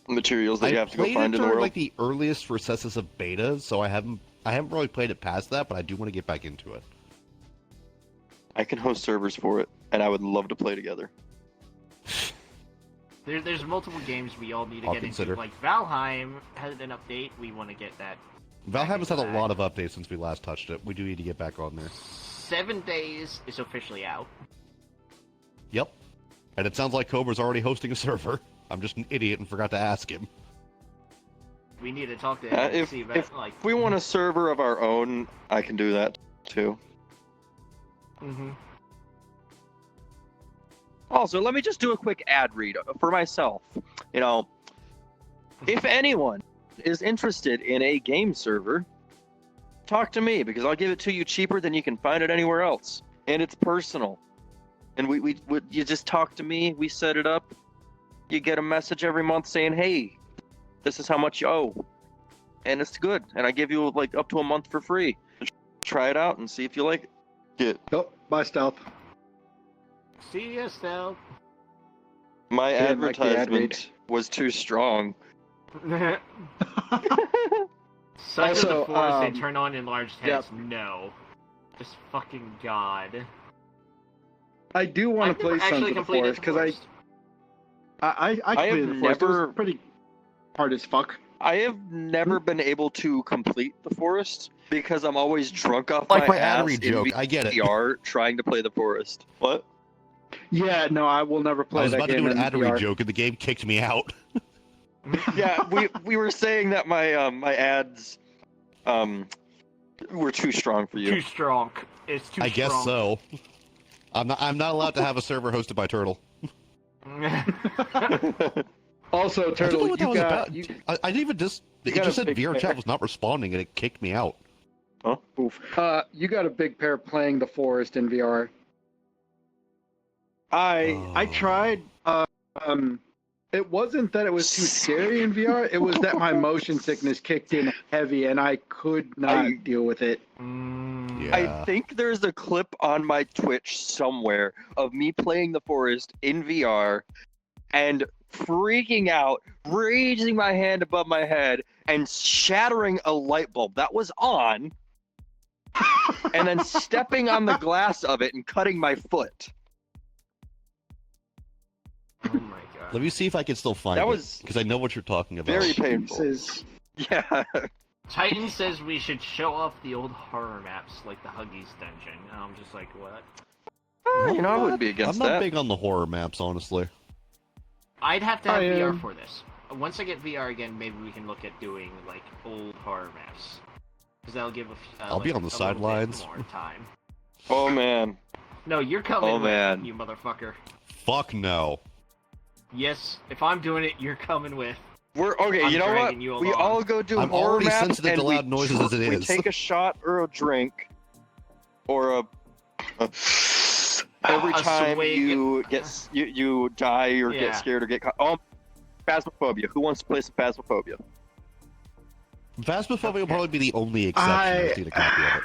materials that you have to go played find it in the during world? like the earliest recesses of beta, so I haven't really played it past that, but I do want to get back into it. I can host servers for it, and I would love to play together. There's multiple games we all need to I'll get consider. into. Like Valheim had an update. We want to get that. Valheim has had a into lot that. of updates since we last touched it. We do need to get back on there. 7 days is officially out. Yep. And it sounds like Cobra's already hosting a server. I'm just an idiot and forgot to ask him. We need to talk to him and If see about like. we want a server of our own, I can do that too. Mm-hmm. Also, let me just do a quick ad read for myself. You know, if anyone is interested in a game server, talk to me because I'll give it to you cheaper than you can find it anywhere else, and it's personal. And you just talk to me. We set it up. You get a message every month saying, "Hey, this is how much you owe," and it's good. And I give you like up to a month for free. Try it out and see if you like it. Oh, bye, Stealth. See ya, Stealth. My Didn't like the ad read. advertisement was too strong. Such Also, the force they turn on enlarged heads. yep. No. Just fucking God. I do want I've to play never Sons actually of the completed Forest because Forest. I I have completed the Forest. It never- was pretty hard as fuck. I have never been able to complete the forest because I'm always drunk off Like my ass ad read in joke. I get it. VR trying to play the forest. What? Yeah, no, I will never play I was that about to game do an in ad read VR. joke and the game kicked me out. Yeah, we were saying that my my ads were too strong for Too you. strong. It's too I guess strong. so. I'm not allowed to have a server hosted by Turtle. Also, I don't know Turtle, what that you was got about. you, I didn't even just. you It got just a said big VR pair. chat was not responding and it kicked me out. oof. You got a big pair playing the Forest in VR. I Oh. tried. It wasn't that it was too scary in VR. It was that my motion sickness kicked in heavy and I could not deal with it. Mm. Yeah. I think there's a clip on my Twitch somewhere of me playing the forest in VR and freaking out, raising my hand above my head, and shattering a light bulb that was on, and then stepping on the glass of it and cutting my foot. Oh my God. Let me see if I can still find That it was because I know what you're talking about. very This painful. is Yeah. Titan says we should show off the old horror maps like the Huggies dungeon. And I'm just like, what? You know, I wouldn't be I'm against not that. big on the horror maps, honestly. I'd have to have I VR am. for this. Once I get VR again, maybe we can look at doing like old horror maps. Because that'll give I'll be on the a little bit sidelines. more time. Oh man. No, you're coming Oh, with, man. you motherfucker. Fuck no. Yes, if I'm doing it, you're coming with. We're okay. I'm You know what? dragging you We along. all go do I'm horror already maps sensitive and to loud noises as it we is. take a shot or a drink, or every A time swig. you get you die or Yeah. get scared or get caught. Oh, Phasmophobia. Who wants to play some Phasmophobia? Phasmophobia will Okay. probably be the only exception. I just need a copy of it.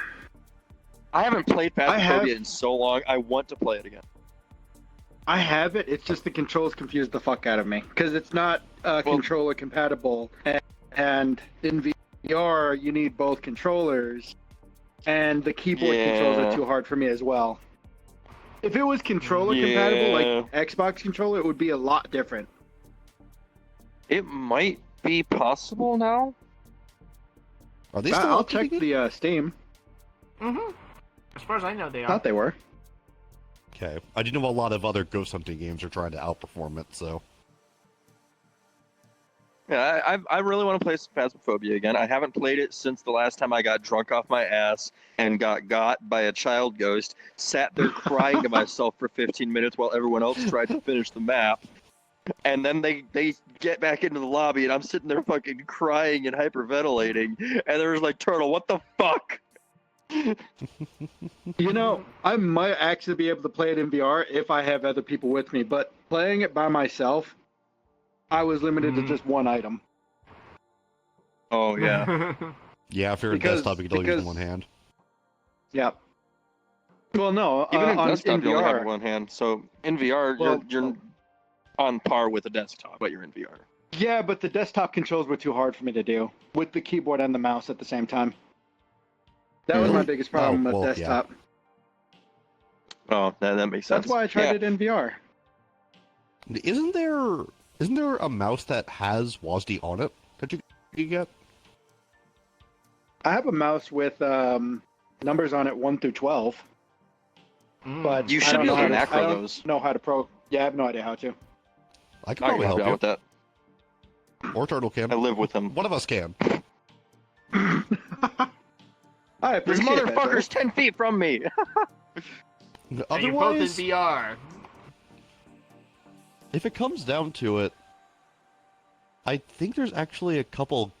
I haven't played I have- Phasmophobia in so long. I want to play it again. I have it. It's just the controls confuse the fuck out of me because it's not controller compatible, and in VR you need both controllers, and the keyboard controls Yeah. are too hard for me as well. If it was controller compatible, Yeah. like Xbox controller, it would be a lot different. It might be possible now. Are they still I'll check updating it? the Steam. Mm-hmm. As far as I know, they are. Thought they were. Okay. I do know a lot of other ghost hunting games are trying to outperform it, so. Yeah, I really want to play Phasmophobia again. I haven't played it since the last time I got drunk off my ass and got by a child ghost, sat there crying to myself for 15 minutes while everyone else tried to finish the map. And then they get back into the lobby and I'm sitting there fucking crying and hyperventilating. And they're just like, Turtle, what the fuck? You know, I might actually be able to play it in VR if I have other people with me, but playing it by myself, I was limited to just one item. Oh, yeah. Yeah, if you're Because- a desktop, you can only use because- one hand. Yeah. Well, no, Even in on, desktop, in you only have VR. one hand. So in VR, Well, you're on par with a desktop, but you're in VR. Yeah, but the desktop controls were too hard for me to do with the keyboard and the mouse at the same time. That was my Really? biggest problem Oh, with well, yeah. desktop. Oh, that makes sense. That's why I tried Yeah. it in VR. Isn't there a mouse that has WASD on it that you get? I have a mouse with numbers on it 1 through 12, Mm. but You I should don't be know able to how macro I don't those. know how to Yeah, I have no idea how to. I can I probably can help you out help with that. you. Or Turtle can. I live with him. One of us can. I This appreciate that, motherfucker's 10 feet from me. And you're both in Otherwise, VR. if it comes down to it, I think there's actually a couple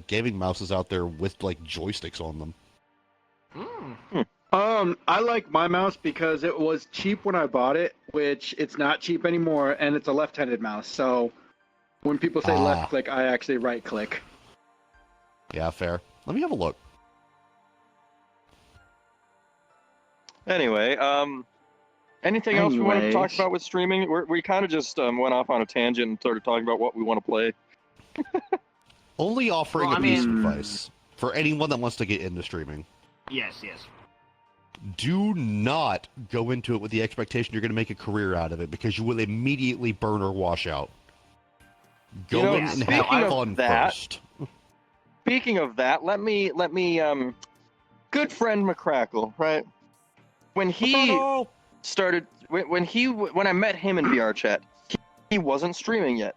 gaming mouses out there with like joysticks on them. Mm. I like my mouse because it was cheap when I bought it, which it's not cheap anymore, and it's a left-handed mouse. So when people say Ah. left click, I actually right click. Yeah, fair. Let me have a look. Anyway, anything else we want to talk Anyways. about with streaming? We kind of just went off on a tangent and started talking about what we want to play. Only offering Well, a I piece of mean- advice for anyone that wants to get into streaming. Yes, yes. Do not go into it with the expectation you're going to make a career out of it because you will immediately burn or wash out. Go You know, in and speaking have of fun that- first. Speaking of that, let me good friend McCrackle, right? When he started when I met him in VR chat, he wasn't streaming yet.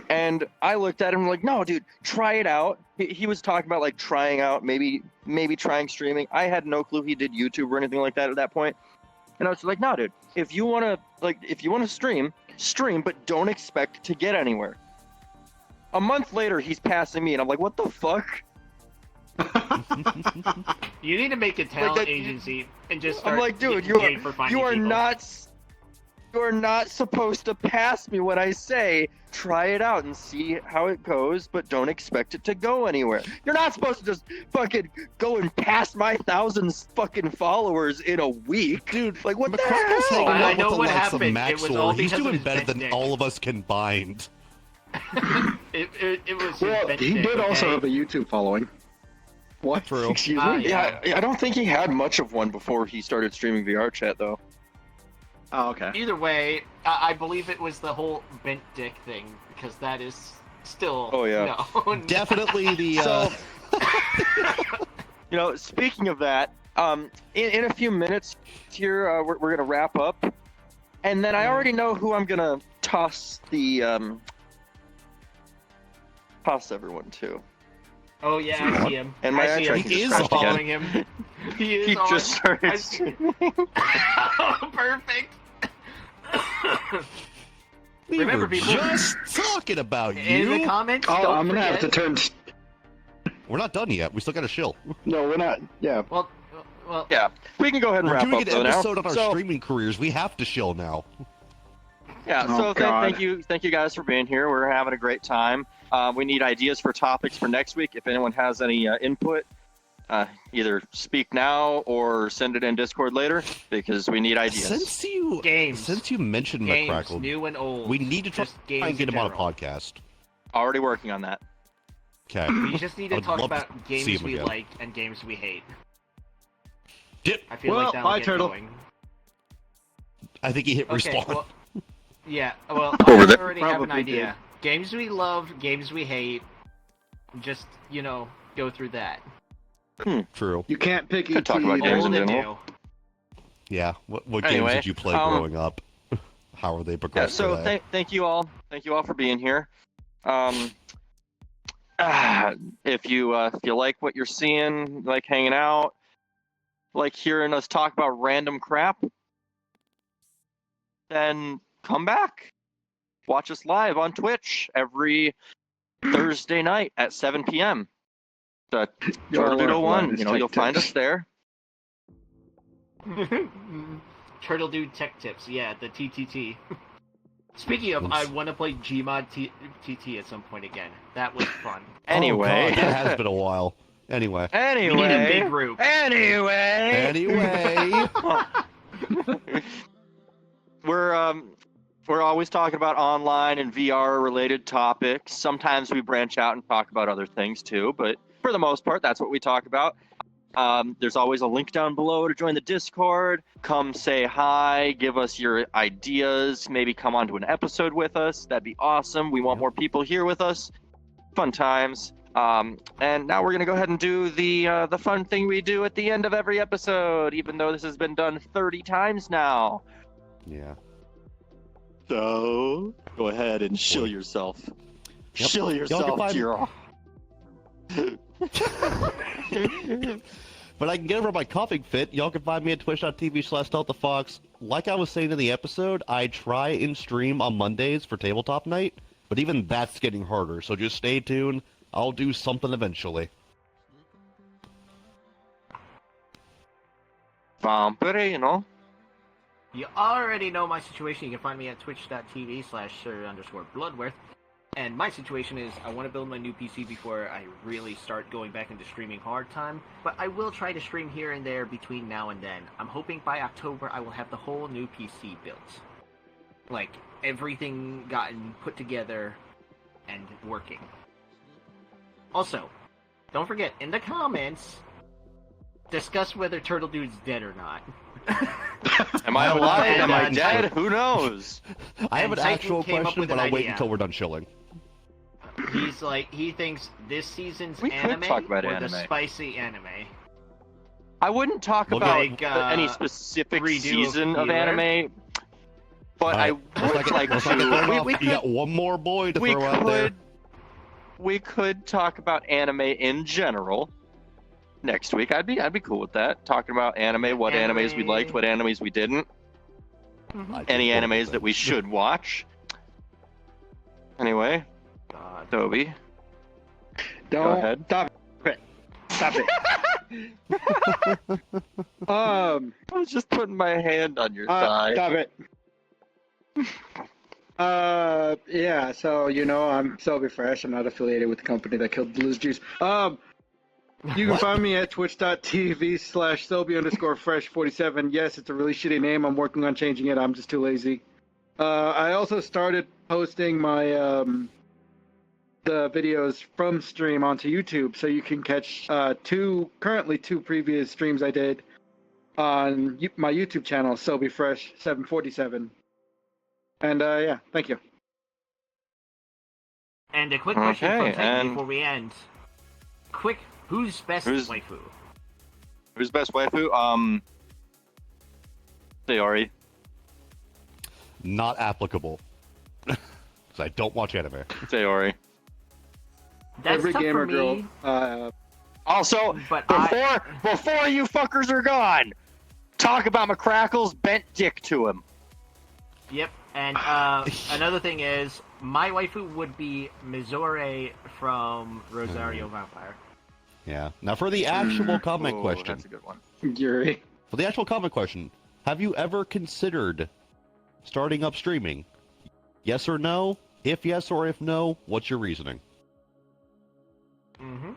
And I looked at him like, no, dude, try it out. He was talking about like trying out, maybe trying streaming. I had no clue he did YouTube or anything like that at that point. And I was like, no, dude, if you want to stream, but don't expect to get anywhere. A month later, he's passing me, and I'm like, what the fuck? You need to make a talent that- agency and just start I'm like, dude, getting paid for finding you are people. not supposed to pass me when I say try it out and see how it goes, but don't expect it to go anywhere. You're not supposed to just fucking go and pass my 1,000 fucking followers in a week. Dude, Like, what the McCrackle's hell? hanging I out know with the what likes happened. of It Max was all Or. He's because of doing his better bent than dick. all of us combined. It was his Well, bent he dick, did also okay? have a YouTube following. What? True. Excuse Ah, me? yeah. Yeah, I don't think he had much of one before he started streaming VR chat, though. Oh, okay. Either way, I believe it was the whole bent dick thing because that is still. Oh, yeah. No. Definitely the. So, speaking of that, in a few minutes here, we're going to wrap up. And then I already know who I'm going to toss everyone to. Oh yeah, I see him. And my I see him. eye track He's is just on. following him. He is He on. just started I see- streaming. Oh, perfect. We Remember, were people- just talking about In the you. comments, Oh, don't I'm gonna have to forget. turn. We're not done yet. We still got a shill. No, we're not. Yeah. Well, Yeah, we can go ahead and We're wrap doing up an though now. episode on our So, streaming careers. We have to shill now. yeah, Oh, so God. thank you guys for being here. We're having a great time. We need ideas for topics for next week. If anyone has any input, Either speak now or send it in Discord later because we need ideas. Since you mentioned Games, McCrackle, new and old. we need to try Just games and get in him on a general. podcast. Already working on that. Okay. We just need to I'd talk love to about see games him we again. like and games we hate. Dip. I feel Well, like that'll bye, get Turtle. going. I think he hit Okay, respawn. well, yeah, well, Over I there. already have an Probably idea. Games we love, games we hate. Just, go through that. True. You can't pick Could ET. talk about games Old in and general. new. Yeah. What Anyway, games did you play growing up? How are they Yeah, progressing? so today? thank you all. Thank you all for being here. If you like what you're seeing, like hanging out, like hearing us talk about random crap, then come back. Watch us live on Twitch every Thursday night at 7 p.m. The Your Turtle line 1, is you'll tech find tips. us there. Turtle Dude Tech Tips, yeah, the TTT. Speaking of, I want to play Gmod TT at some point again. That was fun. Anyway. Oh, God, that has been a while. Anyway. We need a big Anyway. group. Anyway. We're always talking about online and VR related topics. Sometimes we branch out and talk about other things too, but for the most part, that's what we talk about. There's always a link down below to join the Discord. Come say hi, give us your ideas, maybe come onto an episode with us. That'd be awesome. We want more people here with us. Fun times. And now we're gonna go ahead and do the fun thing we do at the end of every episode, even though this has been done 30 times now. Yeah. So go ahead and shill yourself. Yep. Shill Y'all yourself, can Jiro. But I can get over my coughing fit. Y'all can find me at twitch.tv/StealthTheFox. Like I was saying in the episode, I try and stream on Mondays for tabletop night, but even that's getting harder, so just stay tuned. I'll do something eventually. Vampirino. You already know my situation. You can find me at twitch.tv/sir_Bloodworth. And my situation is I want to build my new PC before I really start going back into streaming hard time. But I will try to stream here and there between now and then. I'm hoping by October I will have the whole new PC built. Like, everything gotten put together and working. Also, don't forget, in the comments, discuss whether Turtle Dude's dead or not. Am I alive? And, Am I uh, dead? Who knows? I have an Titan actual came up question, with but an I'll wait idea. until we're done chilling. He's like, he thinks this season's We could anime talk about or anime. the spicy anime. I wouldn't talk Well, about like, any specific redo of season of Healer. anime, but I would like let's not get thrown to. off. We You got one more boy to we throw out there. could talk about anime in general next week. I'd be cool with that. Talking about anime, what animes we liked, what animes we didn't, any animes that we should watch. Anyway, God. Toby, Don't go ahead. Stop it. I was just putting my hand on your thigh. Stop it. Yeah, so I'm Selby Fresh. I'm not affiliated with the company that killed Blues Juice. You can What? find me at twitch.tv/Selby_Fresh47. Yes, it's a really shitty name. I'm working on changing it. I'm just too lazy. I also started posting my the videos from stream onto YouTube, so you can catch currently two previous streams I did on my YouTube channel, Selby Fresh 747. And yeah, thank you. And a quick question Okay, from Titan and- before we end. Quick, who's best waifu? Who's best waifu? Sayori. Not applicable. Because I don't watch anime. Sayori. That's Every tough gamer for me, girl. Also, but before you fuckers are gone, talk about McCrackle's bent dick to him. Yep, and another thing is, my waifu would be Mizore from Rosario Vampire. Yeah. Now for the actual comment Ooh, question. That's a good one. Yuri. For the actual comment question, have you ever considered starting up streaming? Yes or no? If yes or if no, what's your reasoning? Mm-hmm.